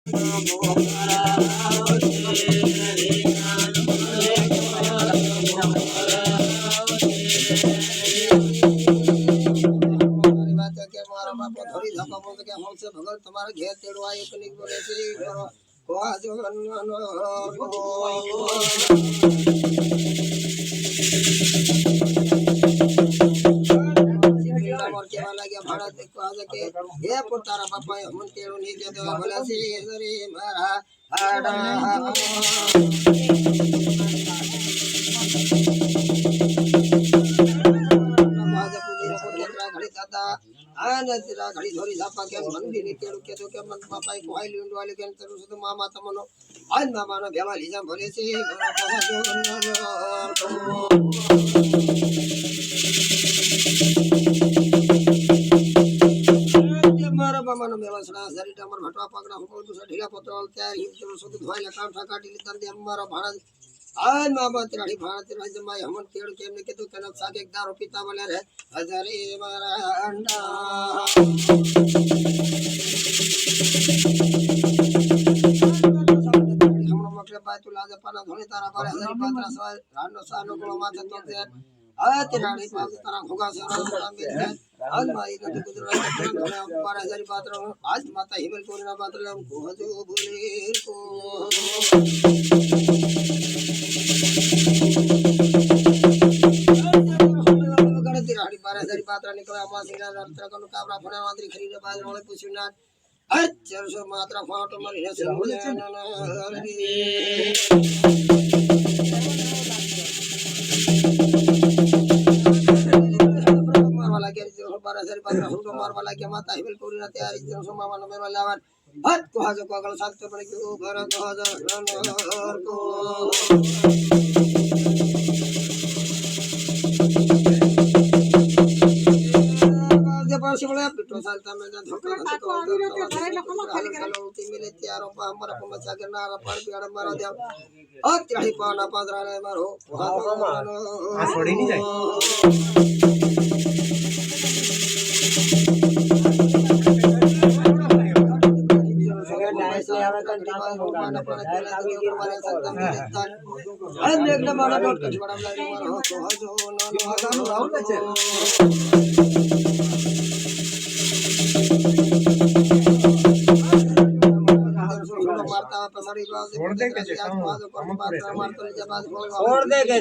भगत तुम्हारा घेर तेड़वा एक लिख बोले से भारत देखो आज के हे पुतारा पापा हम तेरो नहीं दे दो भला से रे मारा आड़ा घड़ी दादा आना तेरा घड़ी धोरी झापा के मंदिर नी तेड़ो के तो के मन पापा को हाई लिंड वाले के तेरो सुध मामा तमनो आज मामा ना भेला लीजा भले से मारा मामा ना मेला सड़ा सरी टमर भटवा पकड़ा हो दूसरा ढीला पत्रल तैयार ही तेरो सुध धोइला काम ठा काटी तन दे मारा भाड़ा आज मामा तेराड़ी भाड़ा तेरा जमाई हमन तेड़ के ने के तो कनक सागे एक दारो पिता वाले रे हजारे मारा अंडा हमन मकले बाय तू लाज पाना धोनी तारा बारे हजारी पात्रा सवाल रानो सानो को माथे तो ते आ तेराड़ी पास तारा होगा से राम में आज माई ने गुजरा के धोने ऊपर हजारी पात्रा आज माता हिमल कोना पात्रा को हजो बोले को तिराड़ी 12,000 पात्रा निकला अम्मा सिंगला रत्रा को काबरा फणा मात्री खरीदे बाद वाले पुछना अच्छा सो मात्रा फोटो मरी है से मार वाला के 12,000 पात्रा हुको मार वाला के माता हिबल कोरी ना तैयारी सो मामा ने मेरा लावन हट को हाजो को अगल साथ पड़े के घर को हाजो को शिवला पिटो सालता में धोखा को मिले त्यारो पा हमरा को मचा के नारा पर बियाड़ मारा दे ओ तिराही पाना पादरा रे मारो आ छोड़ी नहीं जाए छोड़ दे के